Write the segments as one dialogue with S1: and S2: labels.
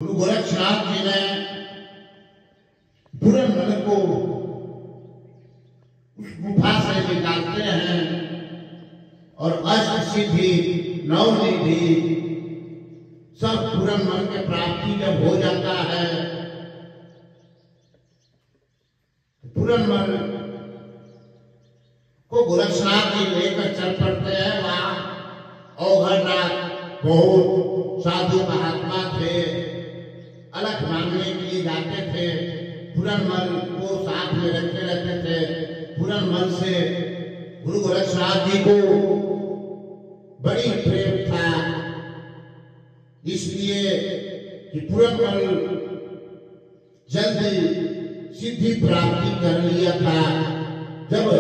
S1: गुरु गोरक्षनाथ जी ने पुरंदर को उस गुफा से निकालते हैं और अष्ट सिद्धि नवनिधि सब पुरंदर के प्राप्ति जब हो जाता है, पुरंदर को गोरक्षनाथ जी लेकर चल पड़ते हैं। वहां औघरनाथ बहुत साधु महात्मा थे, अलग मांगने के लिए जाते थे, पुरंदर को साथ में रखते रहते थे। पुरंदर से गुरु गोरक्षनाथ जी को बड़ी प्रेम था, इसलिए कि पुरंदर जल्दी सिद्धि प्राप्ति कर लिया था। जब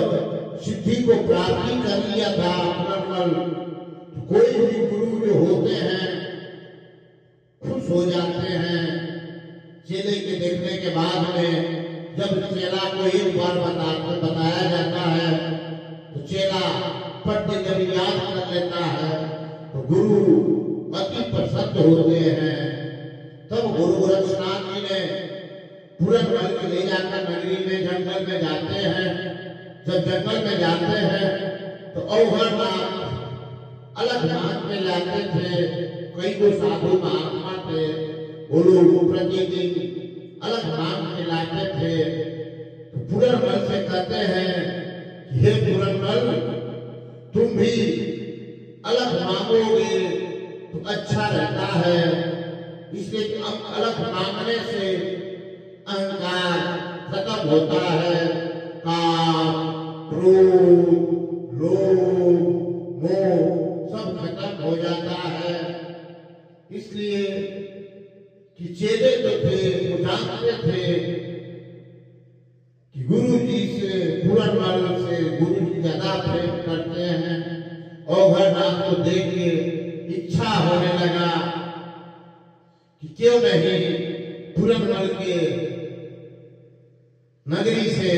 S1: सिद्धि को प्राप्ति कर लिया था पुरंदर, कोई भी गुरु जो होते हैं खुश हो जाते हैं। चेले के देखने के बाद में जब चेला को एक बार बताया जाता है तो चेला पढ़ जब याद कर लेता है तो गुरु अति प्रसन्न होते हैं। तब गुरु गोरक्षनाथ जी ने पुरंदर को ले जाकर नगरी में जंगल में जाते हैं। जब जंगल में जाते हैं तो औघरनाथ अलग नाथ में जाते थे। कई को साधु महात्मा थे, वो लोग प्रतिदिन अलग नाम के लाते थे। तो पुरंदर से कहते हैं, हे पुरंदर, तुम भी अलग मांगोगे तो अच्छा रहता है। इसलिए अब अलग मांगने से अहंकार खत्म होता है, काम, क्रोध, लोभ, मोह सब खत्म हो जाता है। इसलिए कि चेले जो थे वो जानते थे कि गुरु जी से, पुरंदर से गुरु जी ज्यादा प्रेम करते हैं। औघरनाथ को देख के इच्छा होने लगा कि क्यों नहीं पुरंदर के नगरी से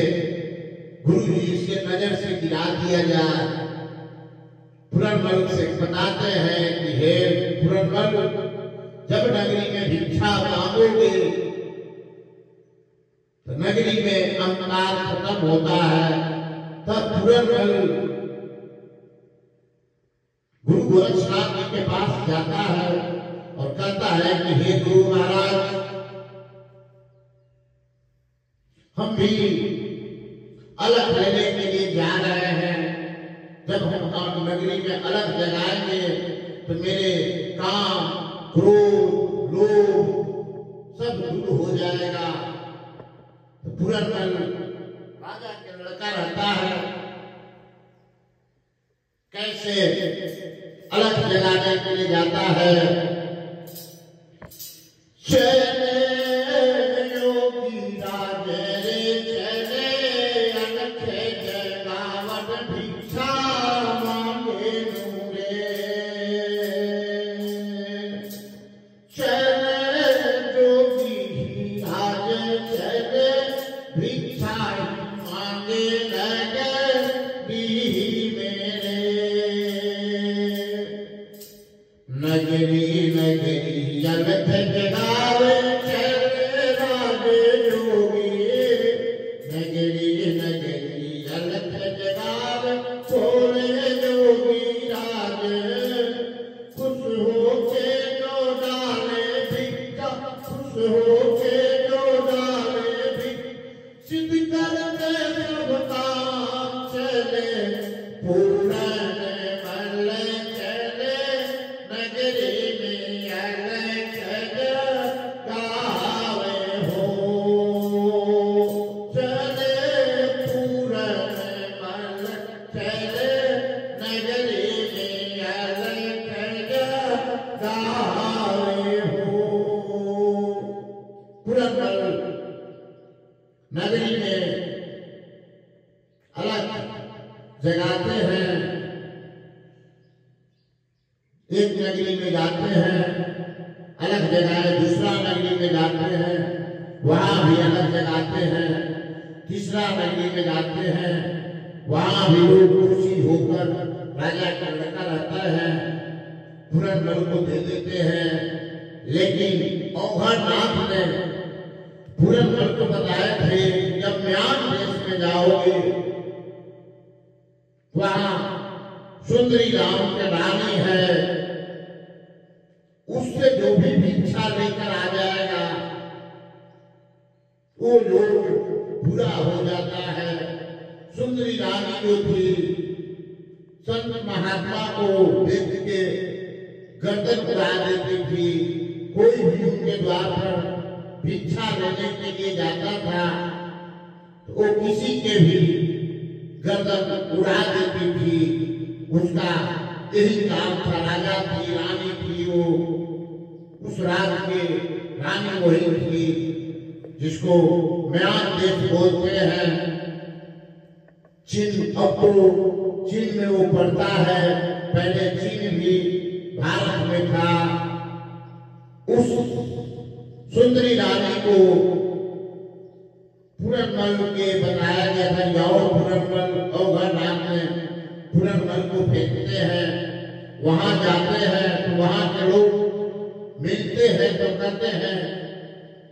S1: गुरु जी से नजर से गिरा दिया जाए। पुरंदर से बताते हैं कि हे पुरंदर, जब नगरी में भिक्षा मांगोगे तो नगरी में अंधकार खत्म होता है। तब पुरंदर गुरु गोरक्षनाथ जी के पास जाता है और कहता है कि हे गुरु महाराज, हम भी अलग रहने के लिए जा रहे हैं। जब हम नगरी में अलग जगाएंगे तो मेरे काम, क्रोध, लोभ सब दूर हो जाएगा। तो पुरंदर राजा के लड़का रहता है, कैसे अलग जगाने के लिए जाता है। नगरी में अलग जगाते हैं, एक नगरी में जाते हैं, अलग जगह दूसरा नगरी में जाते हैं, वहां भी अलग जगाते हैं, तीसरा नगरी में जाते हैं, वहां भी लोग खुशी होकर राजा का लड़का रहता है, पुरंदर को दे देते हैं। लेकिन औघड़नाथ ने पुरंदर को बताए थे, जब म्यान देश में जाओगे वहां सुंदरी राम के रानी है, उससे जो भी भिक्षा लेकर आ जाएगा वो लोग बुरा हो जाता है। सुंदरी रानी जो थी संत महात्मा को देख के गर्दन उड़ा देती थी। कोई भी उनके द्वार पर भिक्षा लेने के लिए जाता था तो वो किसी के भी गर्दन उड़ा देती थी। उसका यही काम था। राजा थी, रानी थी, वो उस राज के रानी वही थी जिसको म्यान देश बोलते हैं। चीन, अब तो चीन में वो पड़ता है, पहले चीन भी भारत में था। उस सुंदरी रानी को पुरंदर के बताया गया था, जाओ पुरंदर, औघड़नाथ में पुरंदर को फेंकते हैं। वहां जाते हैं तो वहां के लोग मिलते हैं तो कहते हैं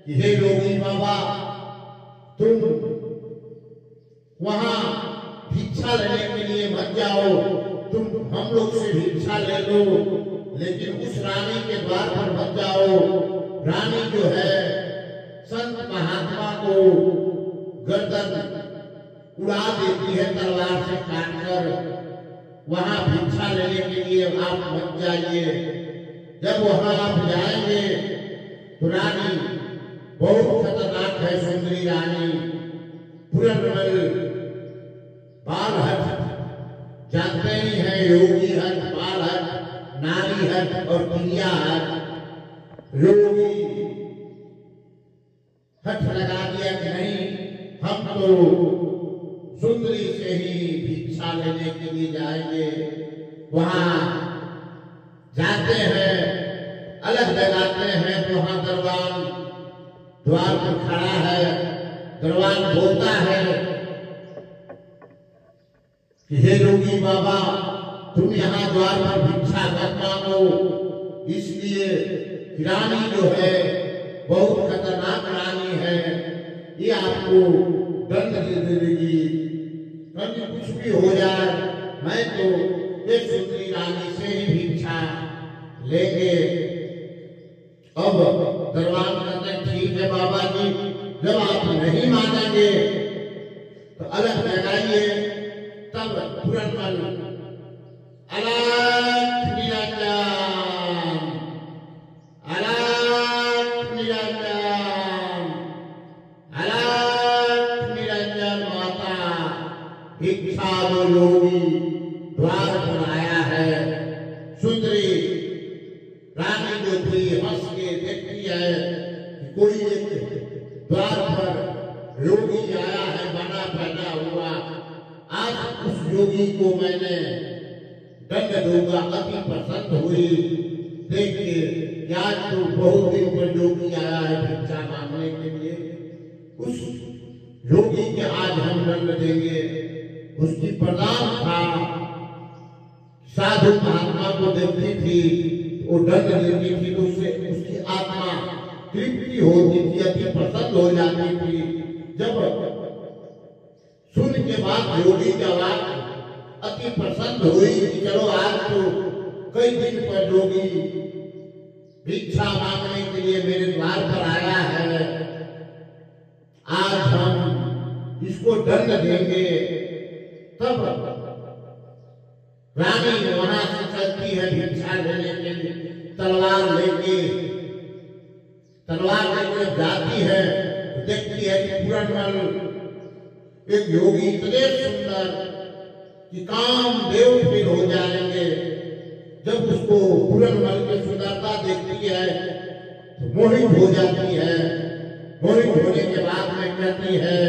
S1: कि हे योगी बाबा, तुम वहां भिक्षा लेने के लिए मत जाओ, तुम हम लोग से भिक्षा ले लो, लेकिन उस रानी के द्वार पर मत जाओ। रानी जो है संत महात्मा को गर्दन उड़ा देती है तलवार से काटकर। वहां भिक्षा लेने के लिए आप मत जाइए। जब वहां आप जाएंगे तो रानी बहुत खतरनाक है। सुंदरी रानी पुरंदर बालहट जानते ही हैं, योगी हट, बालहट, नारी हट और क्रिया हट। योगी हट लगा दिया कि नहीं, हम तो सुंदरी से ही भिक्षा लेने के लिए जाएंगे। वहां जाते हैं, अलग लगाते हैं तो वहां दरबान द्वार पर खड़ा है। दरबान बोलता है कि हे योगी बाबा, तुम यहाँ द्वार पर भिक्षा मत मांगो, इसलिए रानी जो है बहुत खतरनाक रानी है, ये आपको दंड दे देगी। कभी कुछ भी हो जाए, मैं तो ये सुंदरी रानी से ही भिक्षा लेंगे। अब दरबान कहते हैं ठीक है बाबा जी, जब आप नहीं मानेंगे तो अलग लगाइए। तब पुरंदर अलग निरंजन, अलग निरंजन, अलग निरंजन माता भिक्षा दो योगी द्वार पर आया है। सुंदरी रानी जो थी हंस के देखती है कि कोई एक द्वार पर योगी आया है बना बैठा हुआ, आज उस योगी को मैंने दंड दूंगा। अति प्रसन्न हुई देख के, आज तो बहुत दिन पर योगी आया है भिक्षा मांगने के लिए, उस योगी के आज हम दंड देंगे। उसकी प्रदान था, साधु महात्मा को देखती थी, वो दंड देती थी तो उससे उसकी आत्मा तृप्ति होती थी, अति प्रसन्न हो जाती थी। जब सुन के बाद योगी की आवाज अति प्रसन्न हुई कि चलो आज तो कई दिन पर योगी भिक्षा मांगने के लिए मेरे द्वार पर आया है, आज हम इसको दंड देंगे। तब रानी वहां से चलती है भिक्षा लेने के लिए, तलवार लेके जाती है, देखती है कि पुरंदर एक योगी इतने सुंदर कि कामदेव फिर हो जाएंगे। जब उसको पुरंदर की सुंदरता देखती है तो मोहित हो जाती है। मोहित होने के बाद में कहती है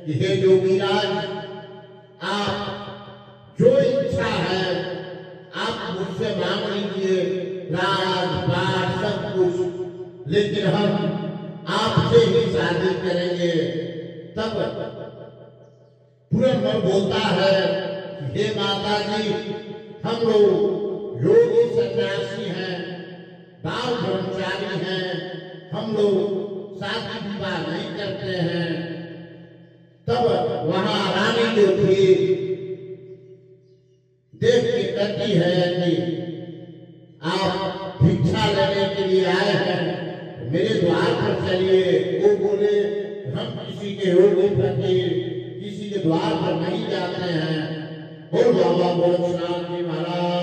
S1: कि हे योगीराज, आप जो इच्छा है आप मुझसे मांग लीजिए, राज पाठ सब कुछ, लेकिन हम आपसे ही शादी करेंगे। तब पुरंदर बोलता है हे माता जी, हम लोग योगी सन्यासी हैं, दाव ब्रह्मचारी हैं, हम लोग शादी विवाह नहीं करते हैं। तब वहां रानी जो थी देख के कहती है कि आप भिक्षा लेने के लिए आए हैं, मेरे द्वार पर चलिए। वो बोले हम किसी के योगी फकीर किसी के द्वार पर नहीं जाते हैं। बोल बाबा गोरक्षनाथ जी महाराज